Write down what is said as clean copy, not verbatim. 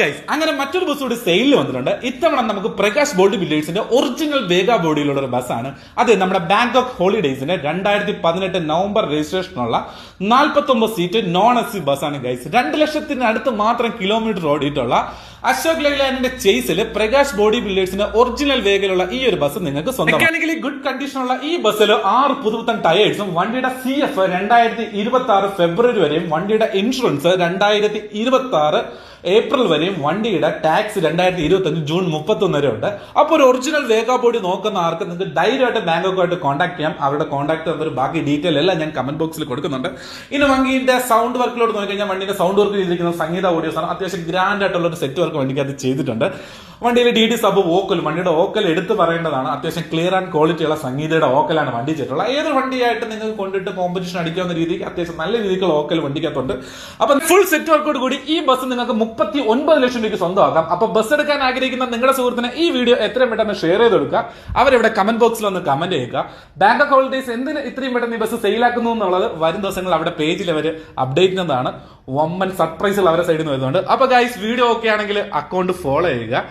Guys, അങ്ങനെ മറ്റൊരു bus കൂടി സെയിലിൽ വന്നിട്ടുണ്ട്. ഇത്തവണ നമുക്ക് പ്രകാശ് ബോഡി ബിൽഡേഴ്സിന്റെ ഒറിജിനൽ വേഗ ബോഡിയിലുള്ള ഒരു ബസ്സാണ്. അത് നമ്മുടെ ബാങ്കോക്ക് ഹോളിഡേയ്സിന്റെ 2018 നവംബർ രജിസ്ട്രേഷനുള്ള 49 സീറ്റ് നോൺ AC ബസ്സാണ് ഗൈസ്. 2 ലക്ഷത്തിനടുത്ത് മാത്രം കിലോമീറ്റർ ഓടിയിട്ടുള്ള അശോക് ലൈലാൻഡിന്റെ ചേസിൽ പ്രകാശ് ബോഡി ബിൽഡേഴ്സിന്റെ ഒറിജിനൽ വേഗയിലുള്ള ഈ ഒരു ബസ് നിങ്ങൾക്ക് സ്വന്തം. മെക്കാനിക്കലി ഗുഡ് കണ്ടീഷനുള്ള ഈ ബസ്സിൽ 6 പുതുപുത്തൻ ടയേഴ്സും വണ്ടിയുടെ CF 2026 ഫെബ്രുവരി വരെയും വണ്ടിയുടെ ഇൻഷുറൻസ് 2026 ഏപ്രിൽ വരെയും വണ്ടിയുടെ ടാക്സ് 2025 ജൂൺ 31 വരെ ഉണ്ട്. അപ്പോൾ ഒരു ഒറിജിനൽ വേഗ ബോഡി നോക്കുന്ന ആർക്ക് നിങ്ങൾക്ക് ധൈര്യമായിട്ട് ബാങ്കോക്കുമായിട്ട് കോൺടാക്ട് ചെയ്യാം. അവരുടെ കോൺടാക്ട് നമ്പർ ബാക്കി ഡീറ്റെയിൽ എല്ലാം ഞാൻ കമന്റ് ബോക്സിൽ കൊടുക്കുന്നുണ്ട്. ഇനി വണ്ടിയുടെ സൗണ്ട് വർക്കിലോട്ട് നോക്കിക്കഴിഞ്ഞാൽ വണ്ടിയുടെ സൗണ്ട് വർക്ക് ചെയ്തിരിക്കുന്ന സംഗീത ഓഡിയോസ് ആണ്. അത്യാവശ്യം ഗ്രാൻഡ് ആയിട്ടുള്ള ഒരു സെറ്റ് വർക്ക് വണ്ടിക്ക് അത് ചെയ്തിട്ടുണ്ട്. വണ്ടിയിൽ DD സബ് വോക്കൽ, വണ്ടിയുടെ വോക്കൽ എടുത്ത് പറയേണ്ടതാണ്. അത്യാവശ്യം ക്ലിയർ ആൻഡ് ക്വാളിറ്റി ഉള്ള സംഗീതയുടെ വോക്കലാണ് വണ്ടി ചെയ്തിട്ടുള്ളത്. ഏത് വണ്ടിയായിട്ട് നിങ്ങൾക്ക് കൊണ്ടിട്ട് കോമ്പറ്റീഷൻ അടിക്കാവുന്ന രീതിക്ക് അത്യാവശ്യം നല്ല രീതിക്കുള്ള വോക്കൽ വണ്ടിക്കകത്തുണ്ട്. അപ്പൊ ഫുൾ സെറ്റ് വർക്കോട് കൂടി ഈ ബസ് നിങ്ങൾക്ക് 39 ലക്ഷം രൂപയ്ക്ക് സ്വന്തമാക്കാം. അപ്പൊ ബസ് എടുക്കാൻ ആഗ്രഹിക്കുന്ന നിങ്ങളുടെ സുഹൃത്തിന് ഈ വീഡിയോ എത്രയും പെട്ടെന്ന് ഷെയർ ചെയ്ത് കൊടുക്കുക. അവരിവിടെ കമന്റ് ബോക്സിൽ ഒന്ന് കമന്റ് ചെയ്യുക. ബാങ്കോക്ക് ഹോളിഡേയ്സ് എന്തിന് ഇത്രയും പെട്ടെന്ന് ഈ ബസ് സെയിലാക്കുന്നു എന്നുള്ളത് വരും ദിവസങ്ങൾ അവിടെ പേജിൽ അവർ അപ്ഡേറ്റ് ചെയ്യുന്നതാണ്. വമ്പൻ സർപ്രൈസുകൾ അവരുടെ സൈഡിൽ നിന്ന് വരുന്നുണ്ട്. അപ്പൊ ഗൈസ്, വീഡിയോ ഓക്കെ ആണെങ്കിൽ അക്കൗണ്ട് ഫോളോ ചെയ്യുക.